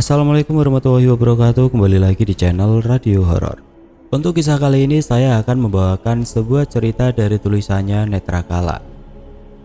Assalamualaikum warahmatullahi wabarakatuh. Kembali lagi di channel Radio Horor. Untuk kisah kali ini saya akan membawakan sebuah cerita dari tulisannya Netra Kala.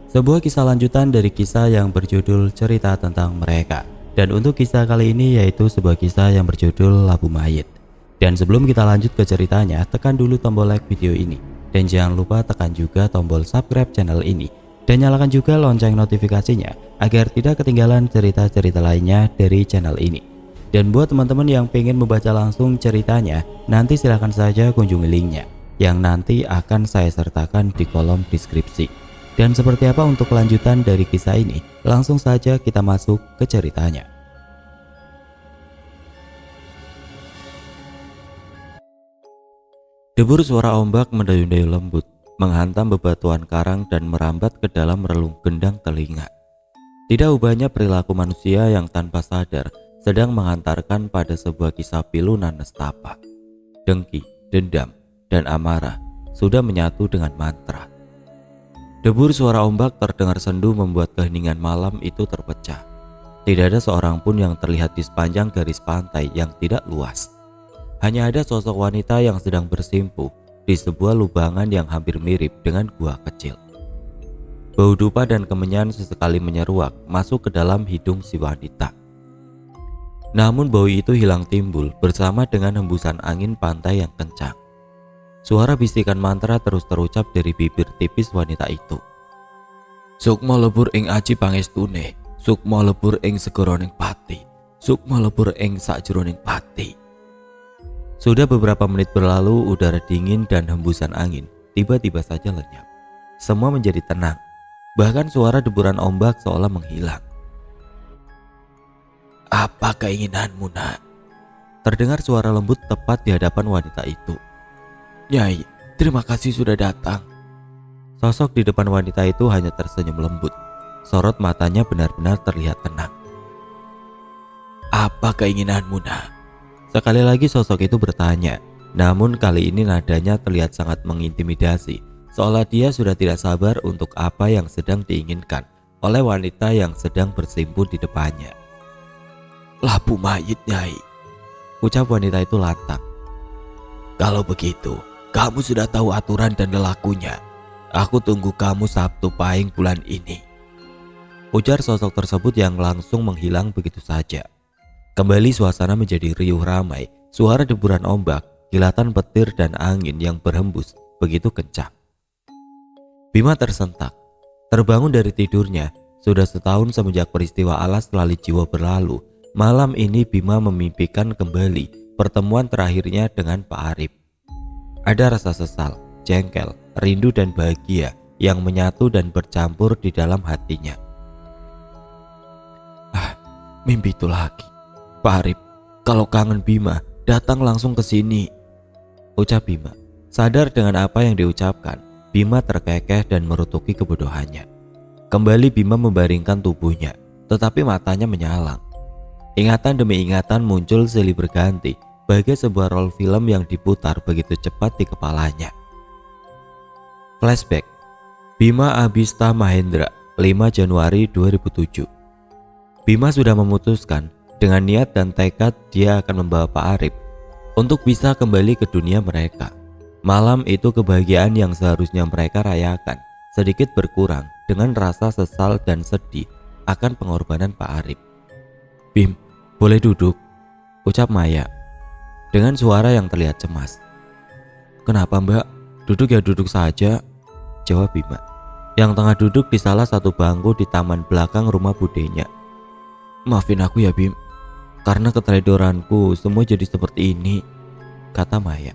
Sebuah kisah lanjutan dari kisah yang berjudul Cerita Tentang Mereka. Dan untuk kisah kali ini yaitu sebuah kisah yang berjudul Labu Mayit. Dan sebelum kita lanjut ke ceritanya, tekan dulu tombol like video ini. Dan jangan lupa tekan juga tombol subscribe channel ini. Dan nyalakan juga lonceng notifikasinya agar tidak ketinggalan cerita-cerita lainnya dari channel ini. Dan buat teman-teman yang pengen membaca langsung ceritanya, nanti silahkan saja kunjungi linknya yang nanti akan saya sertakan di kolom deskripsi. Dan seperti apa untuk kelanjutan dari kisah ini, langsung saja kita masuk ke ceritanya. Debur suara ombak mendayun-dayun lembut menghantam bebatuan karang dan merambat ke dalam relung gendang telinga. Tidak ubahnya perilaku manusia yang tanpa sadar sedang menghantarkan pada sebuah kisah pilu nan nestapa. Dengki, dendam, dan amarah sudah menyatu dengan mantra. Debur suara ombak terdengar sendu membuat keheningan malam itu terpecah. Tidak ada seorang pun yang terlihat di sepanjang garis pantai yang tidak luas. Hanya ada sosok wanita yang sedang bersimpuh di sebuah lubangan yang hampir mirip dengan gua kecil. Bau dupa dan kemenyan sesekali menyeruak masuk ke dalam hidung si wanita. Namun bau itu hilang timbul bersama dengan hembusan angin pantai yang kencang. Suara bisikan mantra terus terucap dari bibir tipis wanita itu. Sukma lebur ing aji pangestune, sukma lebur ing segoroning pati, sukma lebur ing sakjeroning pati. Sudah beberapa menit berlalu, udara dingin dan hembusan angin tiba-tiba saja lenyap. Semua menjadi tenang, bahkan suara deburan ombak seolah menghilang. Apa keinginanmu, nak? Terdengar suara lembut tepat di hadapan wanita itu. Nyai, terima kasih sudah datang. Sosok di depan wanita itu hanya tersenyum lembut. Sorot matanya benar-benar terlihat tenang. Apa keinginanmu, nak? Sekali lagi sosok itu bertanya, namun kali ini nadanya terlihat sangat mengintimidasi, seolah dia sudah tidak sabar untuk apa yang sedang diinginkan oleh wanita yang sedang bersimpuh di depannya. Labu mayit, Nyai, ucap wanita itu lantang. Kalau begitu, kamu sudah tahu aturan dan lelakunya. Aku tunggu kamu Sabtu Pahing bulan ini, ujar sosok tersebut yang langsung menghilang begitu saja. Kembali suasana menjadi riuh ramai, suara deburan ombak, kilatan petir dan angin yang berhembus begitu kencang. Bima tersentak, terbangun dari tidurnya. Sudah setahun semenjak peristiwa alas lali jiwa berlalu. Malam ini Bima memimpikan kembali pertemuan terakhirnya dengan Pak Arif. Ada rasa sesal, jengkel, rindu dan bahagia yang menyatu dan bercampur di dalam hatinya. Mimpi itu lagi. Pak Arif, kalau kangen Bima, datang langsung ke sini, ucap Bima. Sadar dengan apa yang diucapkan, Bima terkekeh dan merutuki kebodohannya. Kembali Bima membaringkan tubuhnya, tetapi matanya menyalang. Ingatan demi ingatan muncul silih berganti, bagai sebuah roll film yang diputar begitu cepat di kepalanya. Flashback. Bima Abhista Mahendra, 5 Januari 2007. Bima sudah memutuskan dengan niat dan tekad dia akan membawa Pak Arif untuk bisa kembali ke dunia mereka. Malam itu kebahagiaan yang seharusnya mereka rayakan sedikit berkurang dengan rasa sesal dan sedih akan pengorbanan Pak Arif. Bim, boleh duduk? Ucap Maya dengan suara yang terlihat cemas. Kenapa, Mbak? Duduk ya duduk saja, jawab Bima yang tengah duduk di salah satu bangku di taman belakang rumah budenya. Maafin aku ya Bim, karena keteledoranku semua jadi seperti ini, kata Maya.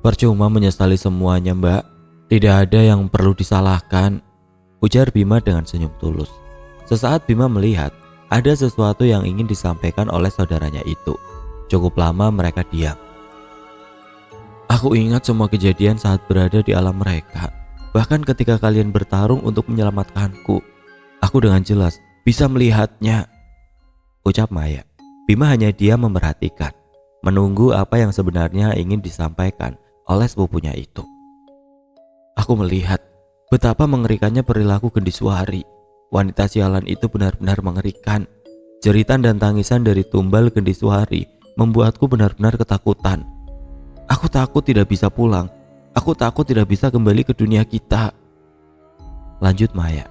Percuma menyesali semuanya, Mbak. Tidak ada yang perlu disalahkan, ujar Bima dengan senyum tulus. Sesaat Bima melihat ada sesuatu yang ingin disampaikan oleh saudaranya itu. Cukup lama mereka diam. Aku ingat semua kejadian saat berada di alam mereka. Bahkan ketika kalian bertarung untuk menyelamatkanku, aku dengan jelas bisa melihatnya, ucap Maya. Bima hanya diam memperhatikan, menunggu apa yang sebenarnya ingin disampaikan oleh sepupunya itu. Aku melihat betapa mengerikannya perilaku Gendiswari. Wanita sialan itu benar-benar mengerikan. Jeritan dan tangisan dari Tumbal Gendiswari membuatku benar-benar ketakutan. Aku takut tidak bisa pulang. Aku takut tidak bisa kembali ke dunia kita. Lanjut Maya.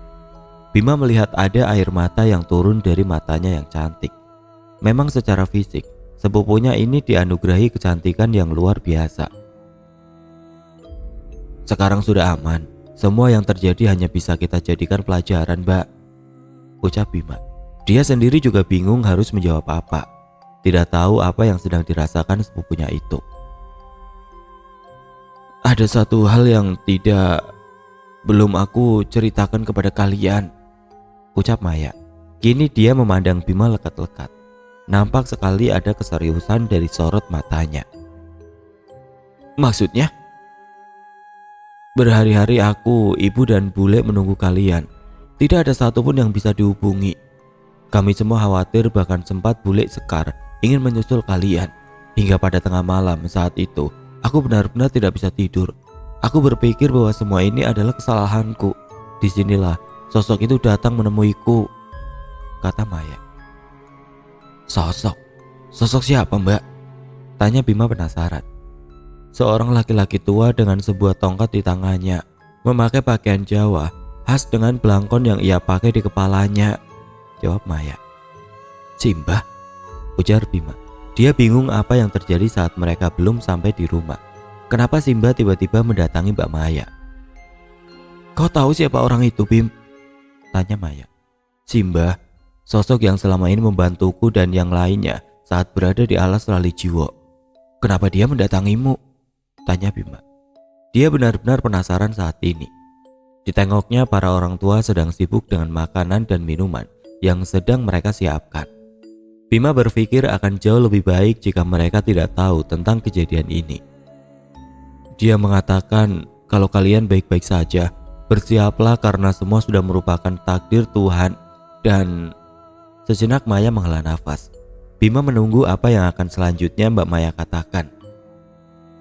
Bima melihat ada air mata yang turun dari matanya yang cantik. Memang secara fisik, sepupunya ini dianugerahi kecantikan yang luar biasa. Sekarang sudah aman. Semua yang terjadi hanya bisa kita jadikan pelajaran, Mbak, ucap Bima. Dia sendiri juga bingung harus menjawab apa. Tidak tahu apa yang sedang dirasakan sepupunya itu. Ada satu hal yang belum aku ceritakan kepada kalian, ucap Maya. Kini dia memandang Bima lekat-lekat. Nampak sekali ada keseriusan dari sorot matanya. Maksudnya? Berhari-hari aku, ibu dan bule menunggu kalian. Tidak ada satupun yang bisa dihubungi. Kami semua khawatir, bahkan sempat bule Sekar ingin menyusul kalian. Hingga pada tengah malam saat itu, aku benar-benar tidak bisa tidur. Aku berpikir bahwa semua ini adalah kesalahanku. Disinilah sosok itu datang menemuiku, kata Maya. Sosok? Sosok siapa, Mbak? Tanya Bima penasaran. Seorang laki-laki tua dengan sebuah tongkat di tangannya, memakai pakaian Jawa khas dengan belangkon yang ia pakai di kepalanya, jawab Maya. Simbah? Ujar Bima. Dia bingung apa yang terjadi saat mereka belum sampai di rumah. Kenapa Simbah tiba-tiba mendatangi Mbak Maya? Kau tahu siapa orang itu, Bim? Tanya Maya. Simbah, sosok yang selama ini membantuku dan yang lainnya saat berada di alas Lali Jiwo. Kenapa dia mendatangimu? Tanya Bima. Dia benar-benar penasaran saat ini. Ditengoknya para orang tua sedang sibuk dengan makanan dan minuman yang sedang mereka siapkan. Bima berpikir akan jauh lebih baik jika mereka tidak tahu tentang kejadian ini. Dia mengatakan, kalau kalian baik-baik saja, bersiaplah karena semua sudah merupakan takdir Tuhan. Dan sejenak Maya menghela nafas. Bima menunggu apa yang akan selanjutnya Mbak Maya katakan.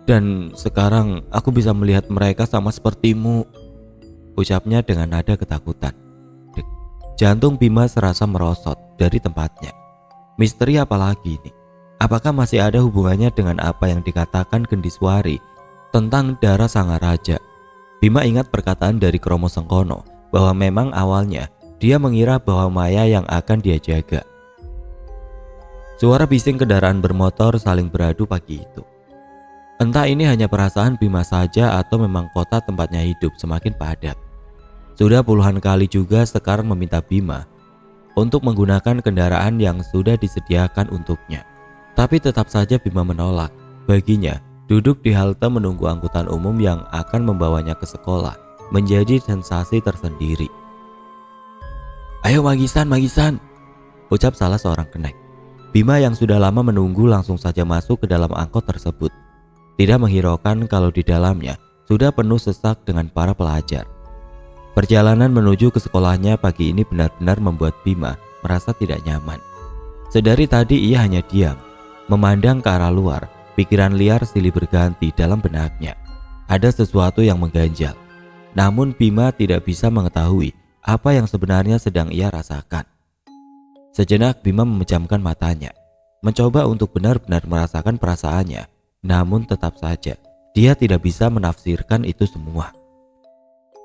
Dan sekarang aku bisa melihat mereka sama sepertimu, ucapnya dengan nada ketakutan. Jantung Bima serasa merosot dari tempatnya. Misteri apa lagi ini? Apakah masih ada hubungannya dengan apa yang dikatakan Gendiswari tentang darah Sangaraja? Bima ingat perkataan dari Kromo Sengkono bahwa memang awalnya dia mengira bahwa Maya yang akan dia jaga. Suara bising kendaraan bermotor saling beradu pagi itu. Entah ini hanya perasaan Bima saja atau memang kota tempatnya hidup semakin padat. Sudah puluhan kali juga Sekar meminta Bima untuk menggunakan kendaraan yang sudah disediakan untuknya. Tapi tetap saja Bima menolak. Baginya, duduk di halte menunggu angkutan umum yang akan membawanya ke sekolah menjadi sensasi tersendiri. Ayo Magisan, Magisan, ucap salah seorang kenek. Bima yang sudah lama menunggu langsung saja masuk ke dalam angkot tersebut. Tidak menghiraukan kalau di dalamnya sudah penuh sesak dengan para pelajar. Perjalanan menuju ke sekolahnya pagi ini benar-benar membuat Bima merasa tidak nyaman. Sedari tadi ia hanya diam, memandang ke arah luar. Pikiran liar silih berganti dalam benaknya. Ada sesuatu yang mengganjal. Namun Bima tidak bisa mengetahui apa yang sebenarnya sedang ia rasakan. Sejenak Bima memejamkan matanya, mencoba untuk benar-benar merasakan perasaannya. Namun tetap saja dia tidak bisa menafsirkan itu semua.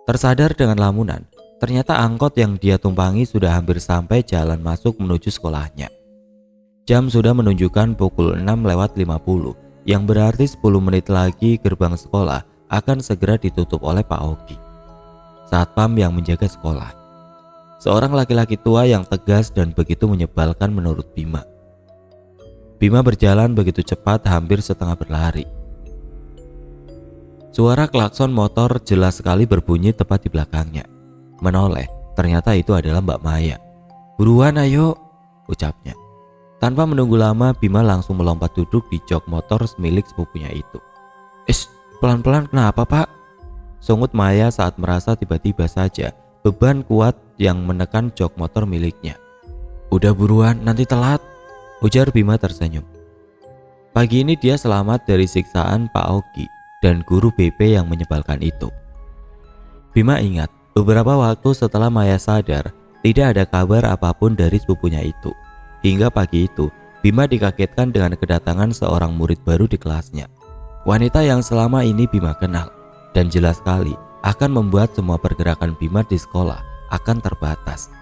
Tersadar dengan lamunan, ternyata angkot yang dia tumpangi sudah hampir sampai jalan masuk menuju sekolahnya. Jam sudah menunjukkan pukul 6:50, yang berarti 10 menit lagi gerbang sekolah akan segera ditutup oleh Pak Ogi, satpam yang menjaga sekolah. Seorang laki-laki tua yang tegas dan begitu menyebalkan menurut Bima. Bima berjalan begitu cepat hampir setengah berlari. Suara klakson motor jelas sekali berbunyi tepat di belakangnya. Menoleh, ternyata itu adalah Mbak Maya. Buruan ayo, ucapnya. Tanpa menunggu lama, Bima langsung melompat duduk di jok motor milik sepupunya itu. Pelan-pelan kenapa Pak? Sungut Maya saat merasa tiba-tiba saja beban kuat yang menekan jok motor miliknya. Udah buruan, nanti telat, ujar Bima tersenyum. Pagi ini dia selamat dari siksaan Pak Ogi dan guru BP yang menyebalkan itu. Bima ingat beberapa waktu setelah Maya sadar, tidak ada kabar apapun dari sepupunya itu. Hingga pagi itu, Bima dikagetkan dengan kedatangan seorang murid baru di kelasnya. Wanita yang selama ini Bima kenal dan jelas sekali akan membuat semua pergerakan Bima di sekolah akan terbatas.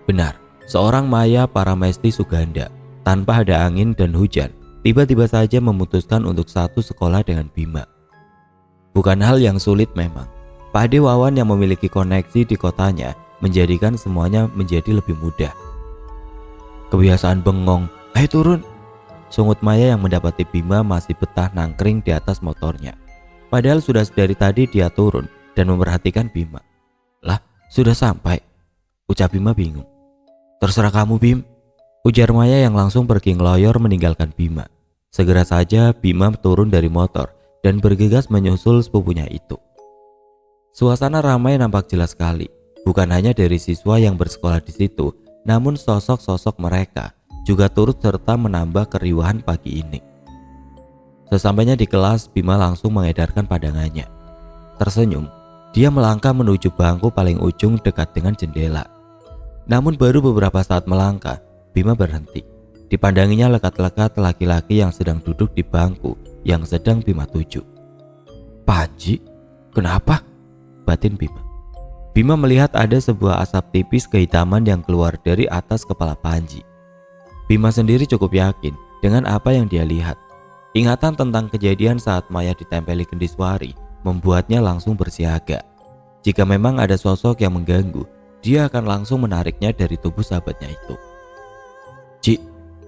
Benar, seorang Maya Paramesti Suganda tanpa ada angin dan hujan tiba-tiba saja memutuskan untuk satu sekolah dengan Bima. Bukan hal yang sulit memang. Pak Ade Wawan yang memiliki koneksi di kotanya menjadikan semuanya menjadi lebih mudah. Kebiasaan bengong, ayo turun, sungut Maya yang mendapati Bima masih betah nangkring di atas motornya. Padahal sudah dari tadi dia turun dan memperhatikan Bima. Lah, sudah sampai, ucap Bima bingung. Terserah kamu Bim, ujar Maya yang langsung pergi ngeloyor meninggalkan Bima. Segera saja Bima turun dari motor dan bergegas menyusul sepupunya itu. Suasana ramai nampak jelas sekali, bukan hanya dari siswa yang bersekolah di situ, namun sosok-sosok mereka juga turut serta menambah keriuhan pagi ini. Sesampainya di kelas, Bima langsung mengedarkan pandangannya. Tersenyum, dia melangkah menuju bangku paling ujung dekat dengan jendela. Namun baru beberapa saat melangkah, Bima berhenti. Dipandanginya lekat-lekat laki-laki yang sedang duduk di bangku yang sedang Bima tuju. Panji, kenapa? Batin Bima. Bima melihat ada sebuah asap tipis kehitaman yang keluar dari atas kepala Panji. Bima sendiri cukup yakin dengan apa yang dia lihat. Ingatan tentang kejadian saat Maya ditempeli Gendiswari membuatnya langsung bersiaga. Jika memang ada sosok yang mengganggu, dia akan langsung menariknya dari tubuh sahabatnya itu. Ci,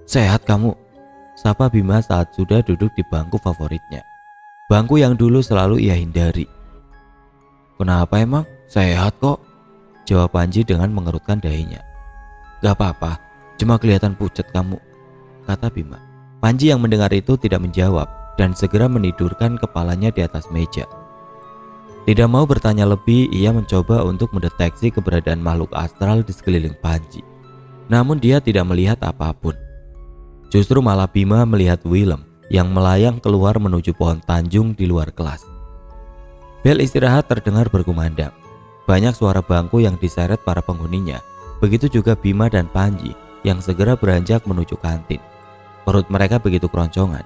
sehat kamu? Sapa Bima saat sudah duduk di bangku favoritnya. Bangku yang dulu selalu ia hindari. Kenapa emang? Sehat kok, jawab Panji dengan mengerutkan dahinya. Gak apa-apa, cuma kelihatan pucat kamu, kata Bima. Panji yang mendengar itu tidak menjawab dan segera menidurkan kepalanya di atas meja. Tidak mau bertanya lebih, ia mencoba untuk mendeteksi keberadaan makhluk astral di sekeliling Panji. Namun dia tidak melihat apapun. Justru malah Bima melihat Willem yang melayang keluar menuju pohon tanjung di luar kelas. Bel istirahat terdengar berkumandang. Banyak suara bangku yang diseret para penghuninya. Begitu juga Bima dan Panji yang segera beranjak menuju kantin. Perut mereka begitu keroncongan.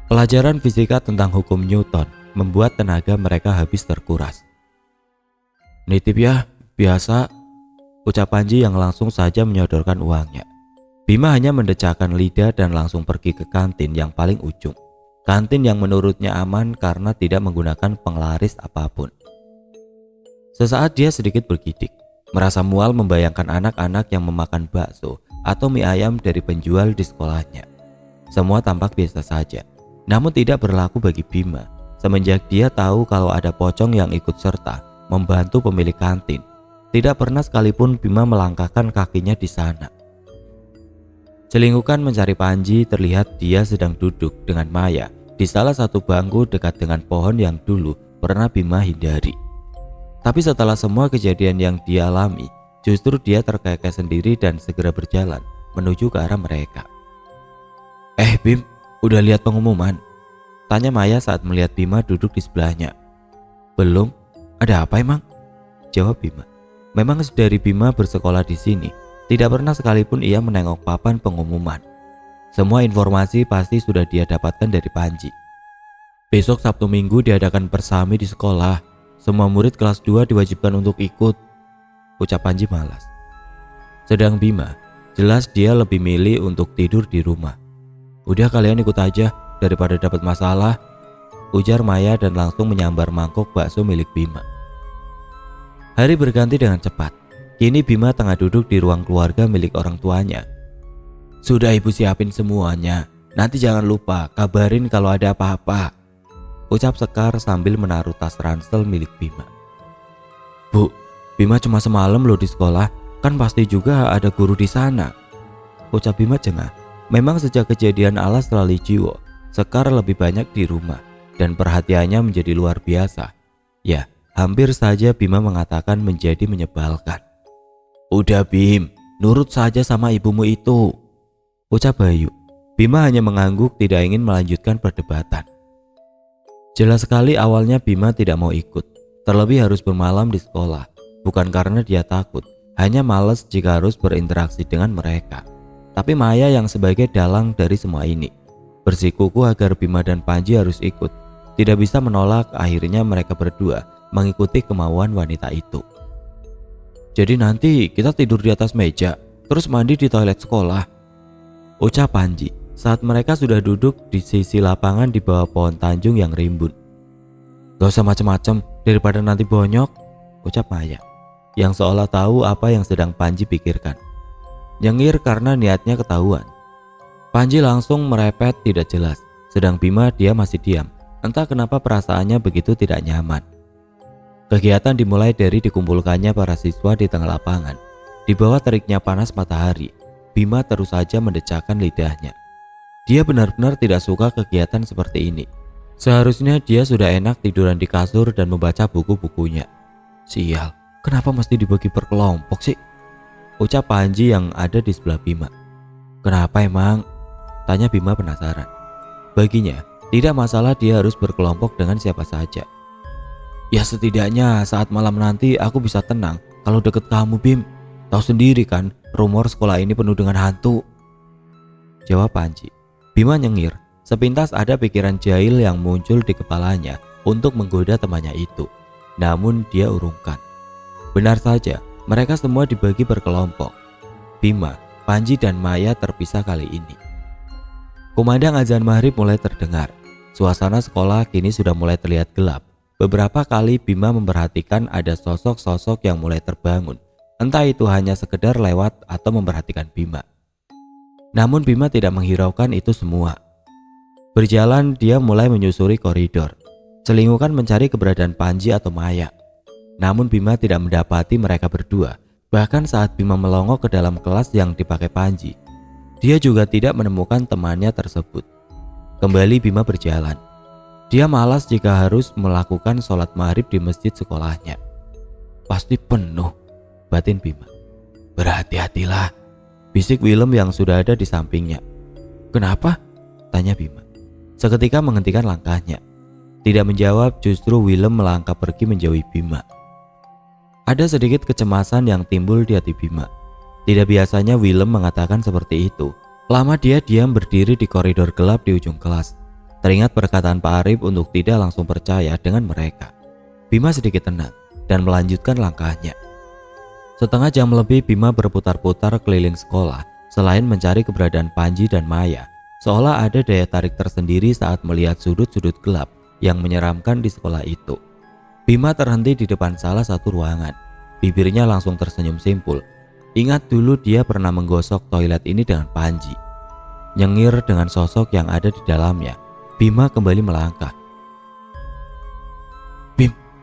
Pelajaran fisika tentang hukum Newton membuat tenaga mereka habis terkuras. Nitip ya, biasa, ucap Panji yang langsung saja menyodorkan uangnya. Bima hanya mendecakkan lidah dan langsung pergi ke kantin yang paling ujung. Kantin yang menurutnya aman karena tidak menggunakan penglaris apapun. Sesaat dia sedikit bergidik, merasa mual membayangkan anak-anak yang memakan bakso atau mie ayam dari penjual di sekolahnya. Semua tampak biasa saja, namun tidak berlaku bagi Bima semenjak dia tahu kalau ada pocong yang ikut serta membantu pemilik kantin. Tidak pernah sekalipun Bima melangkahkan kakinya di sana. Celingukan mencari Panji, terlihat dia sedang duduk dengan Maya di salah satu bangku dekat dengan pohon yang dulu pernah Bima hindari. Tapi setelah semua kejadian yang dia alami, justru dia terkekeh sendiri dan segera berjalan menuju ke arah mereka. Bim, udah lihat pengumuman? Tanya Maya saat melihat Bima duduk di sebelahnya. Belum, ada apa emang? Jawab Bima. Memang dari Bima bersekolah di sini, tidak pernah sekalipun ia menengok papan pengumuman. Semua informasi pasti sudah dia dapatkan dari Panji. Besok Sabtu Minggu diadakan persami di sekolah. Semua murid kelas 2 diwajibkan untuk ikut, ucap Panji malas. Sedang Bima, jelas dia lebih milih untuk tidur di rumah. Udah kalian ikut aja daripada dapat masalah, ujar Maya dan langsung menyambar mangkok bakso milik Bima. Hari berganti dengan cepat. Kini Bima tengah duduk di ruang keluarga milik orang tuanya. Sudah ibu siapin semuanya, nanti jangan lupa kabarin kalau ada apa-apa, ucap Sekar sambil menaruh tas ransel milik Bima. Bu, Bima cuma semalam loh di sekolah, kan pasti juga ada guru di sana, ucap Bima jengah. Memang sejak kejadian Alas Lali Jiwo, Sekar lebih banyak di rumah dan perhatiannya menjadi luar biasa. Ya, hampir saja Bima mengatakan menjadi menyebalkan. Udah Bim, nurut saja sama ibumu itu, ucap Bayu. Bima hanya mengangguk, tidak ingin melanjutkan perdebatan. Jelas sekali awalnya Bima tidak mau ikut, terlebih harus bermalam di sekolah. Bukan karena dia takut, hanya malas jika harus berinteraksi dengan mereka. Tapi Maya yang sebagai dalang dari semua ini bersikukuh agar Bima dan Panji harus ikut. Tidak bisa menolak, akhirnya mereka berdua mengikuti kemauan wanita itu. Jadi nanti kita tidur di atas meja, terus mandi di toilet sekolah, ucap Panji saat mereka sudah duduk di sisi lapangan di bawah pohon tanjung yang rimbun. Gak usah macem-macem daripada nanti bonyok, ucap Maya yang seolah tahu apa yang sedang Panji pikirkan. Nyengir karena niatnya ketahuan. Panji langsung merepet tidak jelas, sedang Bima dia masih diam. Entah kenapa perasaannya begitu tidak nyaman. Kegiatan dimulai dari dikumpulkannya para siswa di tengah lapangan. Di bawah teriknya panas matahari, Bima terus saja mendecakkan lidahnya. Dia benar-benar tidak suka kegiatan seperti ini. Seharusnya dia sudah enak tiduran di kasur dan membaca buku-bukunya. Sial, kenapa mesti dibagi per kelompok sih? Ucap Panji yang ada di sebelah Bima. Kenapa emang? Tanya Bima penasaran. Baginya, tidak masalah dia harus berkelompok dengan siapa saja. Ya setidaknya saat malam nanti aku bisa tenang kalau deket kamu, Bim. Tahu sendiri kan, rumor sekolah ini penuh dengan hantu, jawab Panji. Bima nyengir. Sepintas ada pikiran jahil yang muncul di kepalanya untuk menggoda temannya itu. Namun dia urungkan. Benar saja, mereka semua dibagi berkelompok. Bima, Panji dan Maya terpisah kali ini. Kumandang azan maghrib mulai terdengar. Suasana sekolah kini sudah mulai terlihat gelap. Beberapa kali Bima memperhatikan ada sosok-sosok yang mulai terbangun. Entah itu hanya sekedar lewat atau memperhatikan Bima. Namun Bima tidak menghiraukan itu semua. Berjalan dia mulai menyusuri koridor. Selingukan mencari keberadaan Panji atau Maya. Namun Bima tidak mendapati mereka berdua. Bahkan saat Bima melongok ke dalam kelas yang dipakai Panji, dia juga tidak menemukan temannya tersebut. Kembali Bima berjalan. Dia malas jika harus melakukan sholat maghrib di masjid sekolahnya. Pasti penuh, batin Bima. Berhati-hatilah, bisik Willem yang sudah ada di sampingnya. Kenapa? Tanya Bima. Seketika menghentikan langkahnya. Tidak menjawab, justru Willem melangkah pergi menjauhi Bima. Ada sedikit kecemasan yang timbul di hati Bima. Tidak biasanya Willem mengatakan seperti itu. Lama dia diam berdiri di koridor gelap di ujung kelas. Teringat perkataan Pak Arif untuk tidak langsung percaya dengan mereka. Bima sedikit tenang dan melanjutkan langkahnya. Setengah jam lebih Bima berputar-putar keliling sekolah selain mencari keberadaan Panji dan Maya. Seolah ada daya tarik tersendiri saat melihat sudut-sudut gelap yang menyeramkan di sekolah itu. Bima terhenti di depan salah satu ruangan. Bibirnya langsung tersenyum simpul. Ingat dulu dia pernah menggosok toilet ini dengan Panji. Nyengir dengan sosok yang ada di dalamnya, Bima kembali melangkah.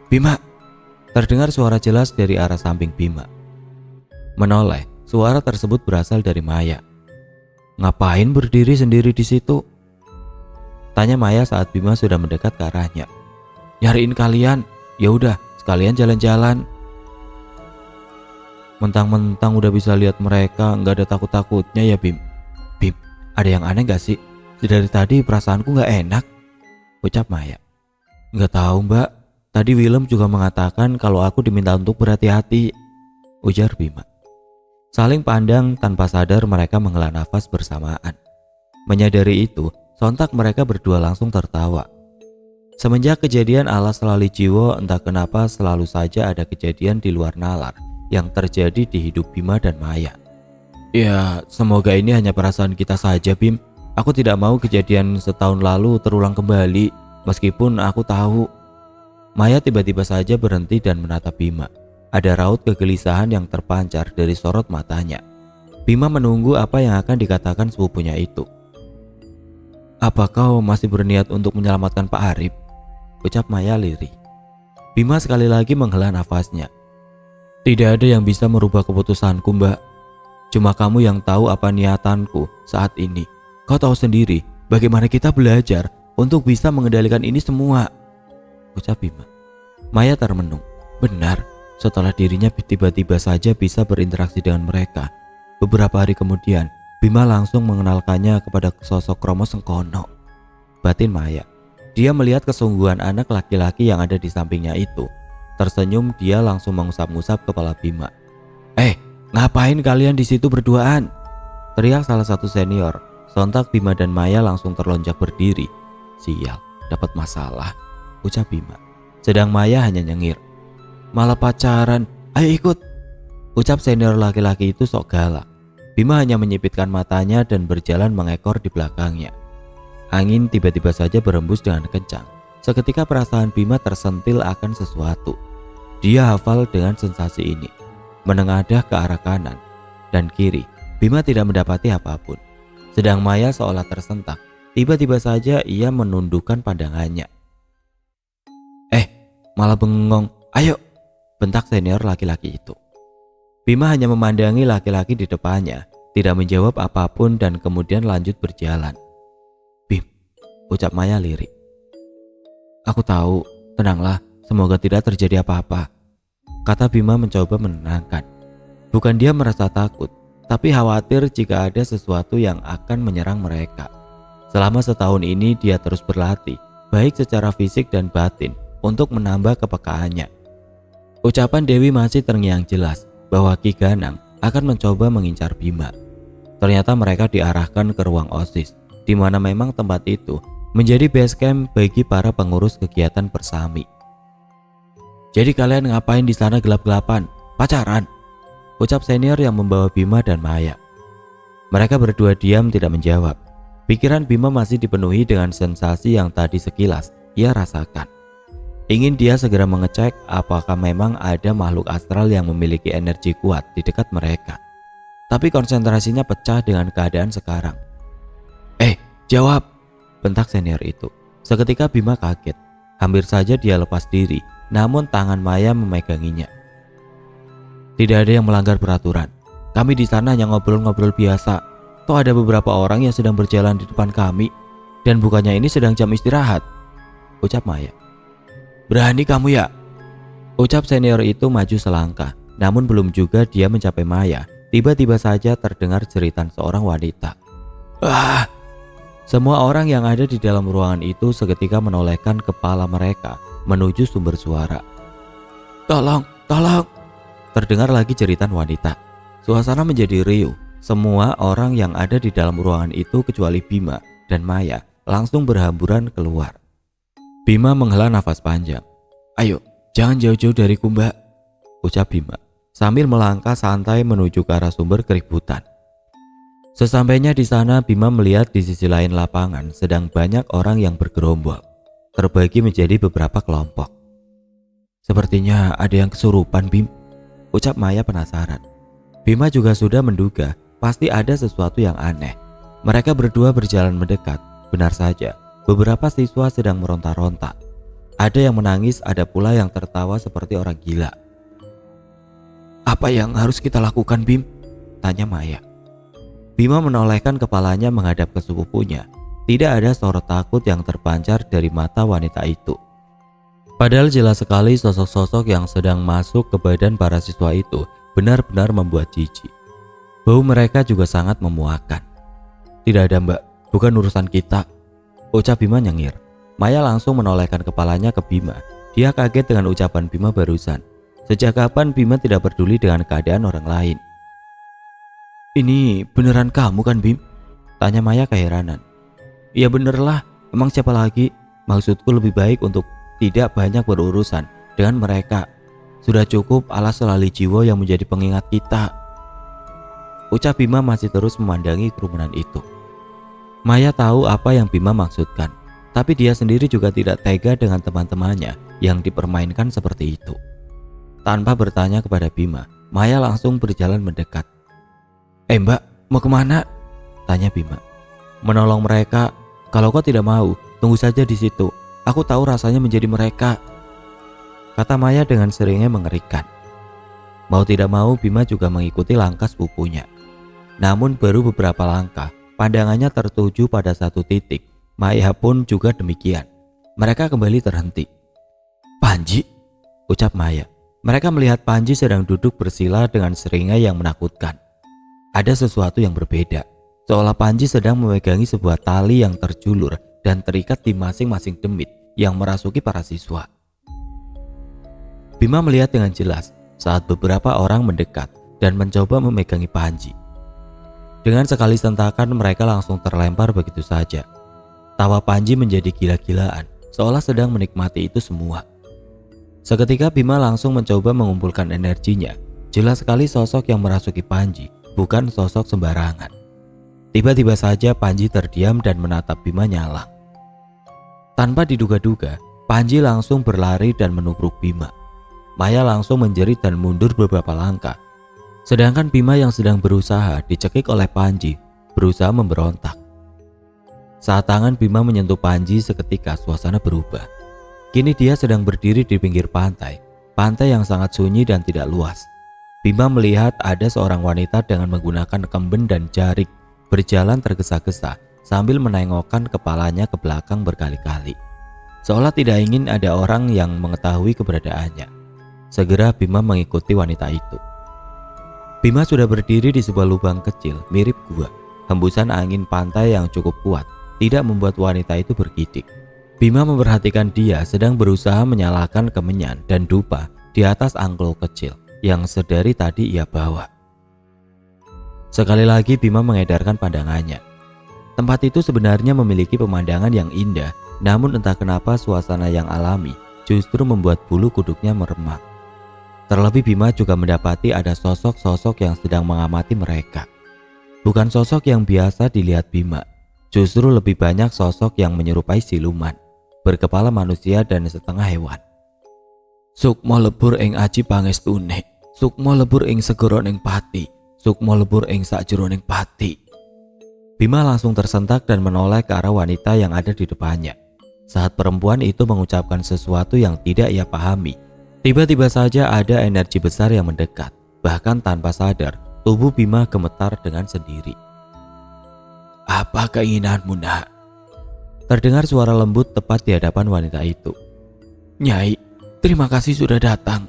Bima! Terdengar suara jelas dari arah samping Bima. Menoleh, suara tersebut berasal dari Maya. Ngapain berdiri sendiri di situ? Tanya Maya saat Bima sudah mendekat ke arahnya. Nyariin kalian. Ya udah, sekalian jalan-jalan. Mentang-mentang udah bisa lihat mereka, nggak ada takut-takutnya ya Bim. Bim, ada yang aneh gak sih? Dari tadi perasaanku nggak enak, ucap Maya. Nggak tahu Mbak. Tadi Willem juga mengatakan kalau aku diminta untuk berhati-hati, ujar Bima. Saling pandang tanpa sadar mereka menghela nafas bersamaan. Menyadari itu, sontak mereka berdua langsung tertawa. Semenjak kejadian alas Lali Jiwo, entah kenapa selalu saja ada kejadian di luar nalar yang terjadi di hidup Bima dan Maya. Ya, semoga ini hanya perasaan kita saja, Bim. Aku tidak mau kejadian setahun lalu terulang kembali, meskipun aku tahu. Maya tiba-tiba saja berhenti dan menatap Bima. Ada raut kegelisahan yang terpancar dari sorot matanya. Bima menunggu apa yang akan dikatakan sepupunya itu. Apa kau masih berniat untuk menyelamatkan Pak Arif? Ucap Maya lirih. Bima sekali lagi menghela nafasnya. Tidak ada yang bisa merubah keputusanku, Mbak. Cuma kamu yang tahu apa niatanku saat ini. Kau tahu sendiri bagaimana kita belajar untuk bisa mengendalikan ini semua, ucap Bima. Maya termenung. Benar, setelah dirinya tiba-tiba saja bisa berinteraksi dengan mereka. Beberapa hari kemudian, Bima langsung mengenalkannya kepada sosok Romo Sengkono, batin Maya. Dia melihat kesungguhan anak laki-laki yang ada di sampingnya itu. Tersenyum, dia langsung mengusap-ngusap kepala Bima. Ngapain kalian di situ berduaan? teriak salah satu senior. Sontak Bima dan Maya langsung terlonjak berdiri. Sial, dapat masalah, ucap Bima. Sedang Maya hanya nyengir. Malah pacaran, ayo ikut, ucap senior laki-laki itu sok galak. Bima hanya menyipitkan matanya dan berjalan mengekor di belakangnya. Angin tiba-tiba saja berembus dengan kencang. Seketika perasaan Bima tersentil akan sesuatu. Dia hafal dengan sensasi ini. Menengadah ke arah kanan dan kiri, Bima tidak mendapati apapun. Sedang Maya seolah tersentak. Tiba-tiba saja ia menundukkan pandangannya. Malah bengong, ayo, bentak senior laki-laki itu. Bima hanya memandangi laki-laki di depannya, tidak menjawab apapun dan kemudian lanjut berjalan. Bim, ucap Maya lirik. Aku tahu, tenanglah, semoga tidak terjadi apa-apa, kata Bima mencoba menenangkan. Bukan dia merasa takut, tapi khawatir jika ada sesuatu yang akan menyerang mereka. Selama setahun ini dia terus berlatih, baik secara fisik dan batin, untuk menambah kepekaannya. Ucapan Dewi masih terngiang jelas bahwa Ki Ganang akan mencoba mengincar Bima. Ternyata mereka diarahkan ke ruang OSIS, di mana memang tempat itu menjadi base camp bagi para pengurus kegiatan persami. Jadi kalian ngapain di sana gelap-gelapan? Pacaran? Ucap senior yang membawa Bima dan Maya. Mereka berdua diam tidak menjawab. Pikiran Bima masih dipenuhi dengan sensasi yang tadi sekilas ia rasakan. Ingin dia segera mengecek apakah memang ada makhluk astral yang memiliki energi kuat di dekat mereka. Tapi konsentrasinya pecah dengan keadaan sekarang. Jawab, bentak senior itu. Seketika Bima kaget. Hampir saja dia lepas diri, namun tangan Maya memeganginya. Tidak ada yang melanggar peraturan. Kami di sana hanya ngobrol-ngobrol biasa. Toh ada beberapa orang yang sedang berjalan di depan kami, dan bukannya ini sedang jam istirahat, ucap Maya. Berani kamu ya? Ucap senior itu maju selangkah, namun belum juga dia mencapai Maya. Tiba-tiba saja terdengar jeritan seorang wanita. Semua orang yang ada di dalam ruangan itu seketika menolehkan kepala mereka menuju sumber suara. Tolong, tolong! Terdengar lagi jeritan wanita. Suasana menjadi riuh. Semua orang yang ada di dalam ruangan itu kecuali Bima dan Maya langsung berhamburan keluar. Bima menghela nafas panjang. Ayo, jangan jauh-jauh dariku mbak, ucap Bima sambil melangkah santai menuju ke arah sumber keributan. Sesampainya di sana, Bima melihat di sisi lain lapangan sedang banyak orang yang bergerombol, terbagi menjadi beberapa kelompok. Sepertinya ada yang kesurupan, Bim, ucap Maya penasaran. Bima juga sudah menduga pasti ada sesuatu yang aneh. Mereka berdua berjalan mendekat. Benar saja, beberapa siswa sedang meronta-ronta. Ada yang menangis, ada pula yang tertawa seperti orang gila. Apa yang harus kita lakukan, Bim? Tanya Maya. Bima menolehkan kepalanya menghadap ke sepupunya. Tidak ada sorot takut yang terpancar dari mata wanita itu. Padahal jelas sekali sosok-sosok yang sedang masuk ke badan para siswa itu benar-benar membuat jijik. Bau mereka juga sangat memuakkan. Tidak ada mbak, bukan urusan kita, ucap Bima nyengir. Maya langsung menolehkan kepalanya ke Bima. Dia kaget dengan ucapan Bima barusan. Sejak kapan Bima tidak peduli dengan keadaan orang lain? Ini beneran kamu kan, Bim? Tanya Maya keheranan. Ya benerlah, emang siapa lagi? Maksudku lebih baik untuk tidak banyak berurusan dengan mereka. Sudah cukup alas selali jiwa yang menjadi pengingat kita, ucap Bima masih terus memandangi kerumunan itu. Maya tahu apa yang Bima maksudkan, tapi dia sendiri juga tidak tega dengan teman-temannya yang dipermainkan seperti itu. Tanpa bertanya kepada Bima, Maya langsung berjalan mendekat. Mbak, mau kemana? Tanya Bima. Menolong mereka. Kalau kau tidak mau, tunggu saja di situ. Aku tahu rasanya menjadi mereka, kata Maya dengan seringnya mengerikan. Mau tidak mau, Bima juga mengikuti langkah sepupunya. Namun baru beberapa langkah, pandangannya tertuju pada satu titik. Maya pun juga demikian. Mereka kembali terhenti. Panji, ucap Maya. Mereka melihat Panji sedang duduk bersila dengan seringai yang menakutkan. Ada sesuatu yang berbeda, seolah Panji sedang memegangi sebuah tali yang terjulur dan terikat di masing-masing demit yang merasuki para siswa. Bima melihat dengan jelas saat beberapa orang mendekat dan mencoba memegangi Panji. Dengan sekali sentakan mereka langsung terlempar begitu saja. Tawa Panji menjadi gila-gilaan, seolah sedang menikmati itu semua. Seketika Bima langsung mencoba mengumpulkan energinya. Jelas sekali sosok yang merasuki Panji bukan sosok sembarangan. Tiba-tiba saja Panji terdiam dan menatap Bima nyalang. Tanpa diduga-duga, Panji langsung berlari dan menubruk Bima. Maya langsung menjerit dan mundur beberapa langkah. Sedangkan Bima yang sedang berusaha dicekik oleh Panji, berusaha memberontak. Saat tangan Bima menyentuh Panji, seketika suasana berubah. Kini dia sedang berdiri di pinggir pantai yang sangat sunyi dan tidak luas. Bima melihat ada seorang wanita dengan menggunakan kemben dan jarik berjalan tergesa-gesa sambil menengokkan kepalanya ke belakang berkali-kali, seolah tidak ingin ada orang yang mengetahui keberadaannya. Segera Bima mengikuti wanita itu. Bima sudah berdiri di sebuah lubang kecil mirip gua. Hembusan angin pantai yang cukup kuat tidak membuat wanita itu bergidik. Bima memperhatikan dia sedang berusaha menyalakan kemenyan dan dupa di atas angklung kecil yang sedari tadi ia bawa. Sekali lagi Bima mengedarkan pandangannya. Tempat itu sebenarnya memiliki pemandangan yang indah, namun entah kenapa suasana yang alami justru membuat bulu kuduknya meremang. Terlebih Bima juga mendapati ada sosok-sosok yang sedang mengamati mereka. Bukan sosok yang biasa dilihat Bima, justru lebih banyak sosok yang menyerupai siluman, berkepala manusia dan setengah hewan. Sukmo lebur ing aji pangestune, sukmo lebur ing segara ning pati, sukmo lebur ing sakjeroning pati. Bima langsung tersentak dan menoleh ke arah wanita yang ada di depannya. Saat perempuan itu mengucapkan sesuatu yang tidak ia pahami, tiba-tiba saja ada energi besar yang mendekat. Bahkan tanpa sadar, tubuh Bima gemetar dengan sendiri. Apa keinginanmu, nak? Terdengar suara lembut tepat di hadapan wanita itu. Nyai, terima kasih sudah datang.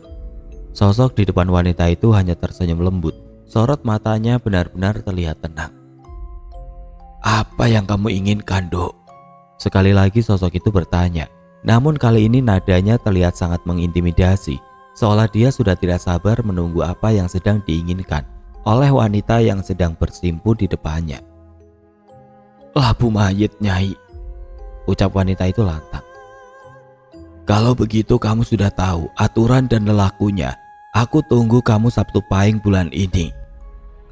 Sosok di depan wanita itu hanya tersenyum lembut. Sorot matanya benar-benar terlihat tenang. Apa yang kamu inginkan, Dok? Sekali lagi sosok itu bertanya. Namun kali ini nadanya terlihat sangat mengintimidasi, seolah dia sudah tidak sabar menunggu apa yang sedang diinginkan oleh wanita yang sedang bersimpu di depannya. Labu mayit, Nyai, ucap wanita itu lantang. Kalau begitu kamu sudah tahu aturan dan lelakunya. Aku tunggu kamu Sabtu Pahing bulan ini,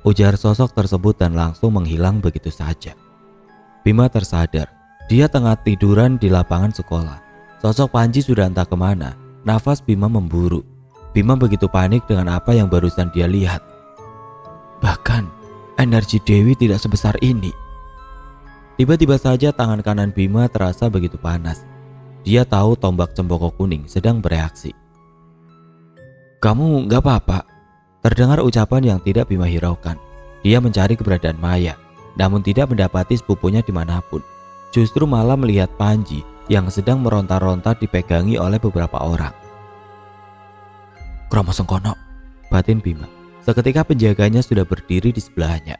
ujar sosok tersebut dan langsung menghilang begitu saja. Bima tersadar, dia tengah tiduran di lapangan sekolah. Sosok Panji sudah entah kemana. Nafas Bima memburu. Bima begitu panik dengan apa yang barusan dia lihat. Bahkan energi Dewi tidak sebesar ini. Tiba-tiba saja tangan kanan Bima terasa begitu panas. Dia tahu tombak cempoko kuning sedang bereaksi. Kamu gak apa-apa? Terdengar ucapan yang tidak Bima hiraukan. Dia mencari keberadaan Maya, namun tidak mendapati sepupunya dimanapun. Justru malah melihat Panji yang sedang meronta-ronta dipegangi oleh beberapa orang. Kromo Sengkono, batin Bima. Seketika penjaganya sudah berdiri di sebelahnya.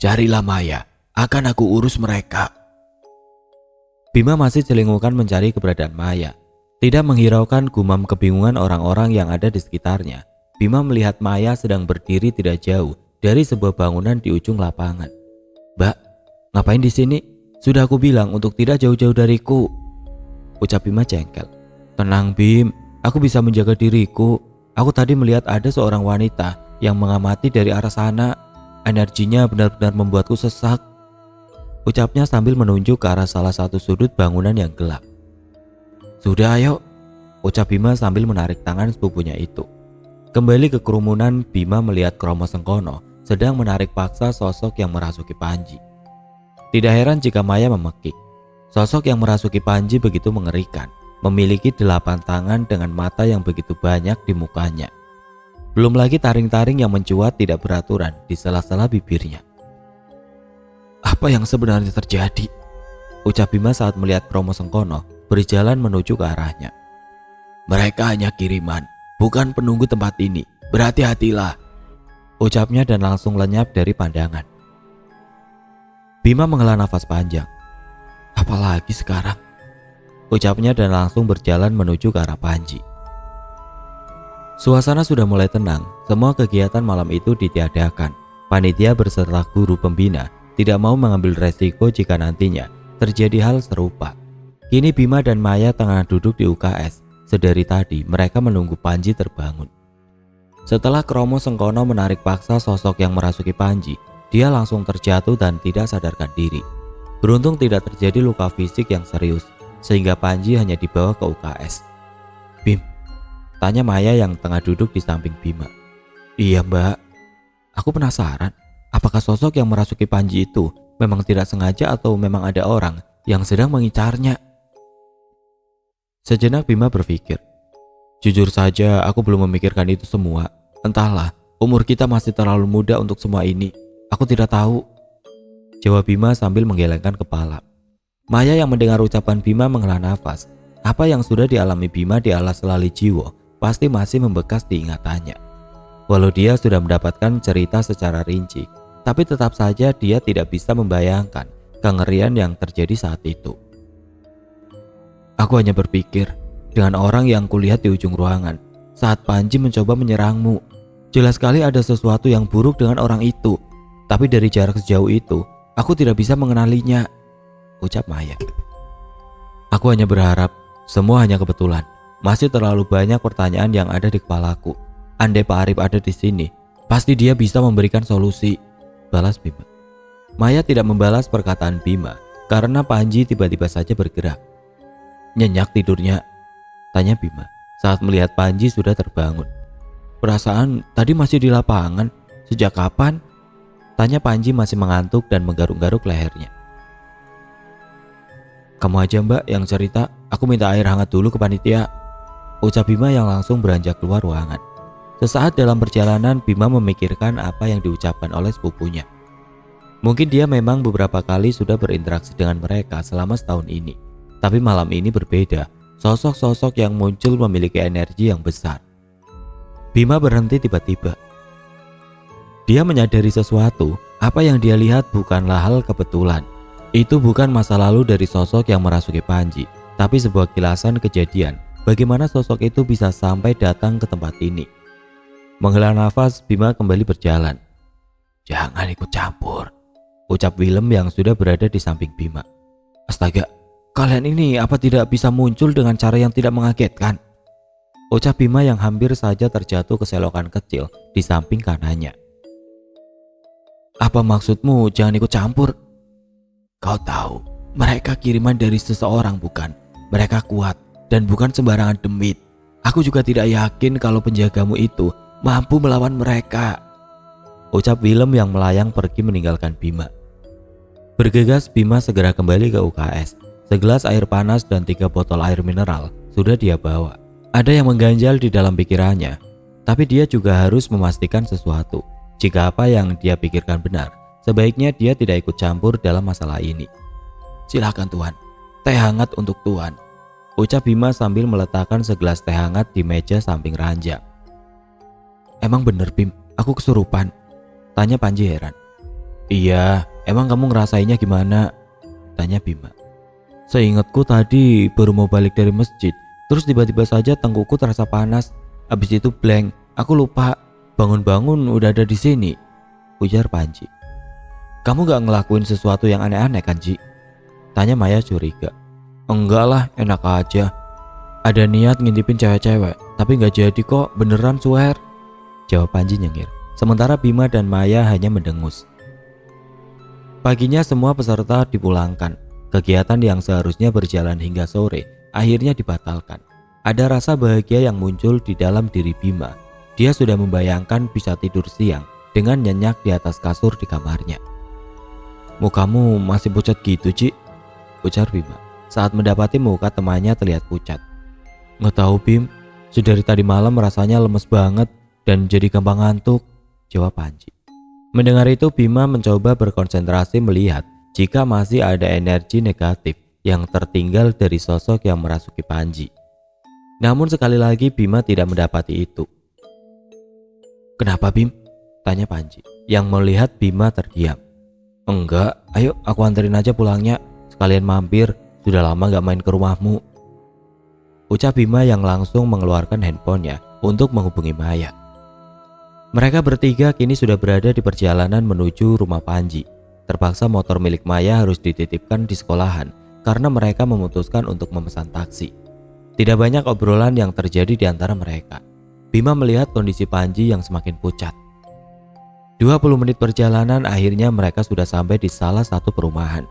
Carilah Maya, akan aku urus mereka. Bima masih celingukan mencari keberadaan Maya. Tidak menghiraukan gumam kebingungan orang-orang yang ada di sekitarnya. Bima melihat Maya sedang berdiri tidak jauh dari sebuah bangunan di ujung lapangan. Mbak, ngapain di sini? Sudah aku bilang untuk tidak jauh-jauh dariku, ucap Bima jengkel. Tenang Bim, aku bisa menjaga diriku. Aku tadi melihat ada seorang wanita yang mengamati dari arah sana. Energinya benar-benar membuatku sesak, ucapnya sambil menunjuk ke arah salah satu sudut bangunan yang gelap. Sudah ayo, ucap Bima sambil menarik tangan sepupunya itu. Kembali ke kerumunan, Bima melihat Kromo Sengkono sedang menarik paksa sosok yang merasuki Panji. Tidak heran jika Maya memekik. Sosok yang merasuki Panji begitu mengerikan, memiliki 8 tangan dengan mata yang begitu banyak di mukanya. Belum lagi taring-taring yang mencuat tidak beraturan di sela-sela bibirnya. Apa yang sebenarnya terjadi? Ucap Bima saat melihat Kromo Sengkono berjalan menuju ke arahnya. Mereka hanya kiriman, bukan penunggu tempat ini. Berhati-hatilah, ucapnya dan langsung lenyap dari pandangan. Bima menghela nafas panjang. Apalagi sekarang, ucapnya dan langsung berjalan menuju ke arah Panji. Suasana sudah mulai tenang, semua kegiatan malam itu ditiadakan. Panitia berserta guru pembina tidak mau mengambil resiko jika nantinya terjadi hal serupa. Kini Bima dan Maya tengah duduk di UKS. Sedari tadi mereka menunggu Panji terbangun. Setelah Kromo Sengkono menarik paksa sosok yang merasuki Panji, dia langsung terjatuh dan tidak sadarkan diri. Beruntung tidak terjadi luka fisik yang serius, sehingga Panji hanya dibawa ke UKS. "Bim?" tanya Maya yang tengah duduk di samping Bima. "Iya mbak, aku penasaran, apakah sosok yang merasuki Panji itu memang tidak sengaja atau memang ada orang yang sedang mengincarnya?" Sejenak Bima berpikir, "Jujur saja aku belum memikirkan itu semua. Entahlah, umur kita masih terlalu muda untuk semua ini. Aku tidak tahu," jawab Bima sambil menggelengkan kepala. Maya yang mendengar ucapan Bima menghela nafas. Apa yang sudah dialami Bima di alas Lali Jiwo pasti masih membekas di ingatannya. Walau dia sudah mendapatkan cerita secara rinci, tapi tetap saja dia tidak bisa membayangkan kengerian yang terjadi saat itu. "Aku hanya berpikir dengan orang yang kulihat di ujung ruangan saat Panji mencoba menyerangmu. Jelas sekali ada sesuatu yang buruk dengan orang itu, tapi dari jarak sejauh itu aku tidak bisa mengenalinya," ucap Maya. "Aku hanya berharap semua hanya kebetulan. Masih terlalu banyak pertanyaan yang ada di kepalaku. Andai Pak Arif ada di sini, pasti dia bisa memberikan solusi," balas Bima. Maya tidak membalas perkataan Bima karena Panji tiba-tiba saja bergerak. "Nyenyak tidurnya?" tanya Bima saat melihat Panji sudah terbangun. "Perasaan tadi masih di lapangan. Sejak kapan?" tanya Panji masih mengantuk dan menggaruk-garuk lehernya. "Kamu aja mbak yang cerita, aku minta air hangat dulu ke panitia," ucap Bima yang langsung beranjak keluar ruangan. Sesaat dalam perjalanan Bima memikirkan apa yang diucapkan oleh sepupunya. Mungkin dia memang beberapa kali sudah berinteraksi dengan mereka selama setahun ini. Tapi malam ini berbeda, sosok-sosok yang muncul memiliki energi yang besar. Bima berhenti tiba-tiba. Dia menyadari sesuatu, apa yang dia lihat bukanlah hal kebetulan. Itu bukan masa lalu dari sosok yang merasuki Panji, tapi sebuah kilasan kejadian bagaimana sosok itu bisa sampai datang ke tempat ini. Menghela nafas, Bima kembali berjalan. "Jangan ikut campur," ucap Willem yang sudah berada di samping Bima. "Astaga, kalian ini apa tidak bisa muncul dengan cara yang tidak mengagetkan?" ucap Bima yang hampir saja terjatuh ke selokan kecil di samping kanannya. "Apa maksudmu jangan ikut campur? Kau tahu, mereka kiriman dari seseorang bukan? Mereka kuat dan bukan sembarangan demit. Aku juga tidak yakin kalau penjagamu itu mampu melawan mereka," ucap Willem yang melayang pergi meninggalkan Bima. Bergegas Bima segera kembali ke UKS. Segelas air panas dan 3 botol air mineral sudah dia bawa. Ada yang mengganjal di dalam pikirannya, tapi dia juga harus memastikan sesuatu. Jika apa yang dia pikirkan benar, sebaiknya dia tidak ikut campur dalam masalah ini. "Silakan Tuan, teh hangat untuk Tuan," ucap Bima sambil meletakkan segelas teh hangat di meja samping ranjang. "Emang bener Bim, aku kesurupan?" tanya Panji heran. "Iya, emang kamu ngerasainnya gimana?" tanya Bima. "Seingatku tadi baru mau balik dari masjid, terus tiba-tiba saja tengkukku terasa panas. Habis itu blank, aku lupa. Bangun-bangun udah ada di sini," ujar Panji. "Kamu gak ngelakuin sesuatu yang aneh-aneh kan Ji?" tanya Maya curiga. "Enggak lah, enak aja. Ada niat ngintipin cewek-cewek, tapi gak jadi kok, beneran swear," jawab Panji nyengir. Sementara Bima dan Maya hanya mendengus. Paginya semua peserta dipulangkan. Kegiatan yang seharusnya berjalan hingga sore akhirnya dibatalkan. Ada rasa bahagia yang muncul di dalam diri Bima. Dia sudah membayangkan bisa tidur siang dengan nyenyak di atas kasur di kamarnya. "Mukamu masih pucat gitu Ci?" ujar Bima saat mendapati muka temannya terlihat pucat. "Nggak tahu Bim, sedari tadi malam rasanya lemes banget dan jadi gampang ngantuk," jawab Panji. Mendengar itu Bima mencoba berkonsentrasi melihat jika masih ada energi negatif yang tertinggal dari sosok yang merasuki Panji. Namun sekali lagi Bima tidak mendapati itu. "Kenapa Bim?" tanya Panji yang melihat Bima terdiam. "Enggak, ayo aku anterin aja pulangnya, sekalian mampir, sudah lama gak main ke rumahmu," ucap Bima yang langsung mengeluarkan handphonenya untuk menghubungi Maya. Mereka bertiga kini sudah berada di perjalanan menuju rumah Panji. Terpaksa motor milik Maya harus dititipkan di sekolahan karena mereka memutuskan untuk memesan taksi. Tidak banyak obrolan yang terjadi di antara mereka. Bima melihat kondisi Panji yang semakin pucat. 20 menit perjalanan akhirnya mereka sudah sampai di salah satu perumahan.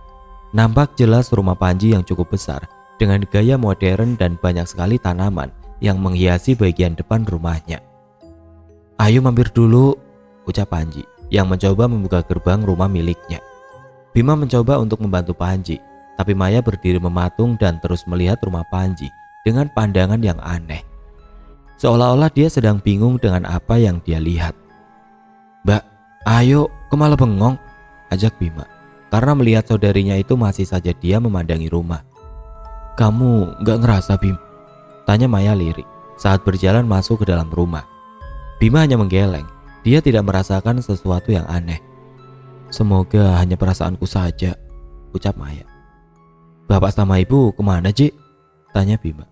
Nampak jelas rumah Panji yang cukup besar dengan gaya modern dan banyak sekali tanaman yang menghiasi bagian depan rumahnya. "Ayo mampir dulu," ucap Panji yang mencoba membuka gerbang rumah miliknya. Bima mencoba untuk membantu Panji, tapi Maya berdiri mematung dan terus melihat rumah Panji dengan pandangan yang aneh. Seolah-olah dia sedang bingung dengan apa yang dia lihat. "Mbak, ayo, kok malah bengong?" ajak Bima, karena melihat saudarinya itu masih saja dia memandangi rumah. "Kamu gak ngerasa, Bim?" tanya Maya lirik saat berjalan masuk ke dalam rumah. Bima hanya menggeleng, dia tidak merasakan sesuatu yang aneh. "Semoga hanya perasaanku saja," ucap Maya. "Bapak sama ibu kemana, Ci?" tanya Bima,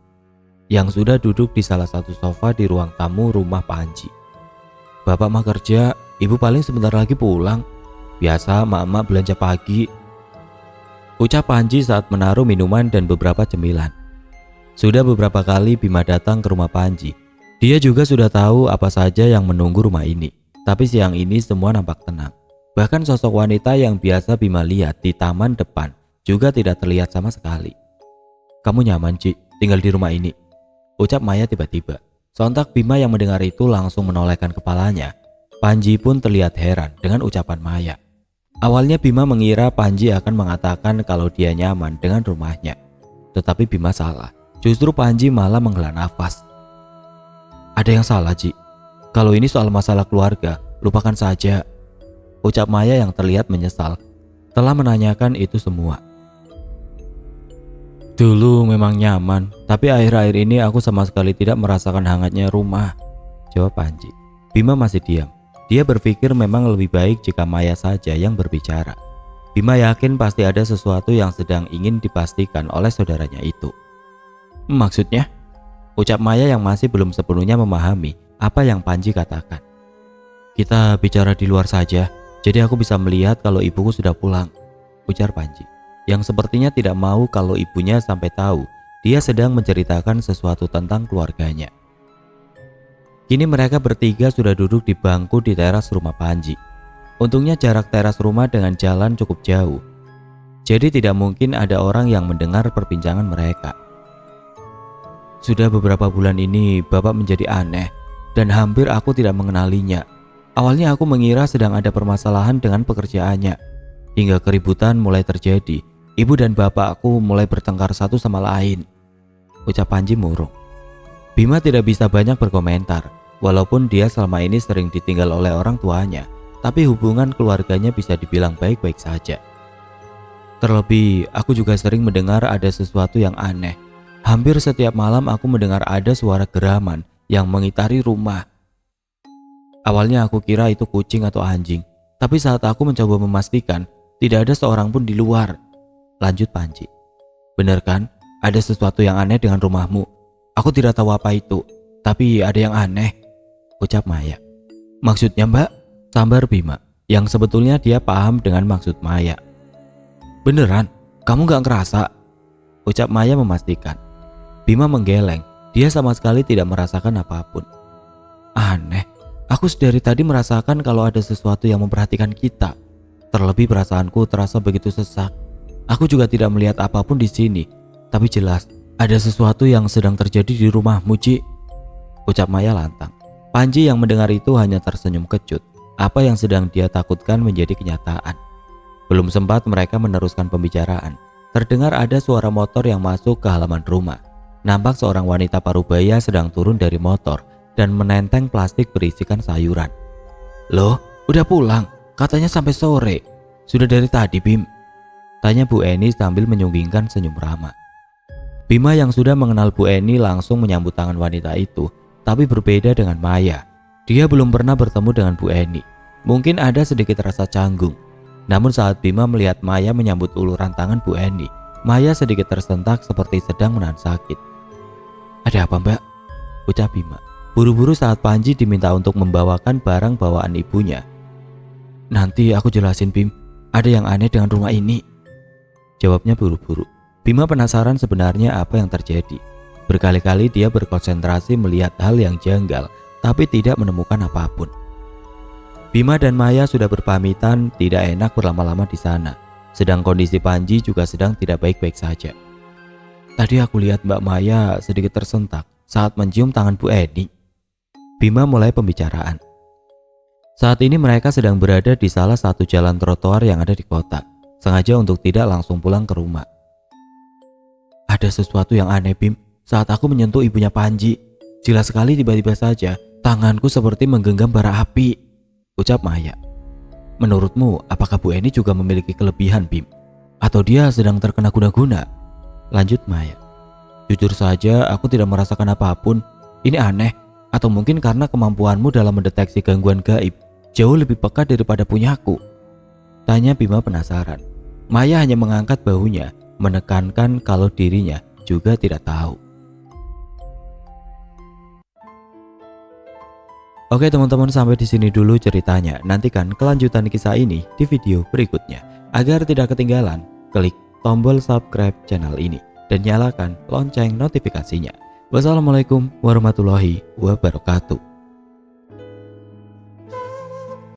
yang sudah duduk di salah satu sofa di ruang tamu rumah Panji. "Bapak mah kerja, ibu paling sebentar lagi pulang. Biasa mak-mak belanja pagi," ucap Panji saat menaruh minuman dan beberapa cemilan. Sudah beberapa kali Bima datang ke rumah Panji. Dia juga sudah tahu apa saja yang menunggu rumah ini. Tapi siang ini semua nampak tenang. Bahkan sosok wanita yang biasa Bima lihat di taman depan juga tidak terlihat sama sekali. "Kamu nyaman, Ci, tinggal di rumah ini?" ucap Maya tiba-tiba. Sontak Bima yang mendengar itu langsung menolehkan kepalanya. Panji pun terlihat heran dengan ucapan Maya. Awalnya Bima mengira Panji akan mengatakan kalau dia nyaman dengan rumahnya. Tetapi Bima salah. Justru Panji malah menghela nafas. "Ada yang salah, Ci. Kalau ini soal masalah keluarga, lupakan saja," ucap Maya yang terlihat menyesal telah menanyakan itu semua. "Dulu memang nyaman, tapi akhir-akhir ini aku sama sekali tidak merasakan hangatnya rumah," jawab Panji. Bima masih diam. Dia berpikir memang lebih baik jika Maya saja yang berbicara. Bima yakin pasti ada sesuatu yang sedang ingin dipastikan oleh saudaranya itu. "Maksudnya?" ucap Maya yang masih belum sepenuhnya memahami apa yang Panji katakan. "Kita bicara di luar saja, jadi aku bisa melihat kalau ibuku sudah pulang," ujar Panji, yang sepertinya tidak mau kalau ibunya sampai tahu dia sedang menceritakan sesuatu tentang keluarganya. Kini mereka bertiga sudah duduk di bangku di teras rumah Panji. Untungnya jarak teras rumah dengan jalan cukup jauh, jadi tidak mungkin ada orang yang mendengar perbincangan mereka. "Sudah beberapa bulan ini Bapak menjadi aneh dan hampir aku tidak mengenalinya. Awalnya aku mengira sedang ada permasalahan dengan pekerjaannya. Hingga keributan mulai terjadi. Ibu dan bapakku mulai bertengkar satu sama lain," ucap Panji murung. Bima tidak bisa banyak berkomentar. Walaupun dia selama ini sering ditinggal oleh orang tuanya, tapi hubungan keluarganya bisa dibilang baik-baik saja. "Terlebih aku juga sering mendengar ada sesuatu yang aneh. Hampir setiap malam aku mendengar ada suara geraman yang mengitari rumah. Awalnya aku kira itu kucing atau anjing, tapi saat aku mencoba memastikan, tidak ada seorang pun di luar," lanjut Panji. "Benar kan? Ada sesuatu yang aneh dengan rumahmu. Aku tidak tahu apa itu, tapi ada yang aneh," ucap Maya. "Maksudnya, Mbak?" sambar Bima, yang sebetulnya dia paham dengan maksud Maya. "Beneran? Kamu gak ngerasa?" ucap Maya memastikan. Bima menggeleng, dia sama sekali tidak merasakan apapun. "Aneh, aku dari tadi merasakan kalau ada sesuatu yang memperhatikan kita. Terlebih perasaanku terasa begitu sesak. Aku juga tidak melihat apapun di sini, tapi jelas ada sesuatu yang sedang terjadi di rumahmu, Ci," ucap Maya lantang. Panji yang mendengar itu hanya tersenyum kecut. Apa yang sedang dia takutkan menjadi kenyataan. Belum sempat mereka meneruskan pembicaraan, terdengar ada suara motor yang masuk ke halaman rumah. Nampak seorang wanita parubaya sedang turun dari motor dan menenteng plastik berisikan sayuran. "Loh, udah pulang? Katanya sampai sore." "Sudah dari tadi, Bim," tanya Bu Eni sambil menyunggingkan senyum ramah. Bima yang sudah mengenal Bu Eni langsung menyambut tangan wanita itu, tapi berbeda dengan Maya. Dia belum pernah bertemu dengan Bu Eni. Mungkin ada sedikit rasa canggung. Namun saat Bima melihat Maya menyambut uluran tangan Bu Eni, Maya sedikit tersentak seperti sedang menahan sakit. "Ada apa, Mbak?" ucap Bima. buru-buru saat Panji diminta untuk membawakan barang bawaan ibunya. "Nanti aku jelasin Bim, ada yang aneh dengan rumah ini," jawabnya buru-buru. Bima penasaran sebenarnya apa yang terjadi. Berkali-kali dia berkonsentrasi melihat hal yang janggal, tapi tidak menemukan apapun. Bima dan Maya sudah berpamitan tidak enak berlama-lama di sana. Sedang kondisi Panji juga sedang tidak baik-baik saja. "Tadi aku lihat Mbak Maya sedikit tersentak saat mencium tangan Bu Eni." Bima mulai pembicaraan. Saat ini mereka sedang berada di salah satu jalan trotoar yang ada di kota, sengaja untuk tidak langsung pulang ke rumah. "Ada sesuatu yang aneh Bim, saat aku menyentuh ibunya Panji. Jelas sekali tiba-tiba saja tanganku seperti menggenggam bara api," ucap Maya. "Menurutmu apakah Bu Eni juga memiliki kelebihan Bim? Atau dia sedang terkena guna-guna?" lanjut Maya. "Jujur saja aku tidak merasakan apapun. Ini aneh. Atau mungkin karena kemampuanmu dalam mendeteksi gangguan gaib jauh lebih peka daripada punyaku?" tanya Bima penasaran. Maya hanya mengangkat bahunya, menekankan kalau dirinya juga tidak tahu. Oke teman-teman, sampai di sini dulu ceritanya. Nantikan kelanjutan kisah ini di video berikutnya. Agar tidak ketinggalan, klik tombol subscribe channel ini dan nyalakan lonceng notifikasinya. Wassalamualaikum warahmatullahi wabarakatuh.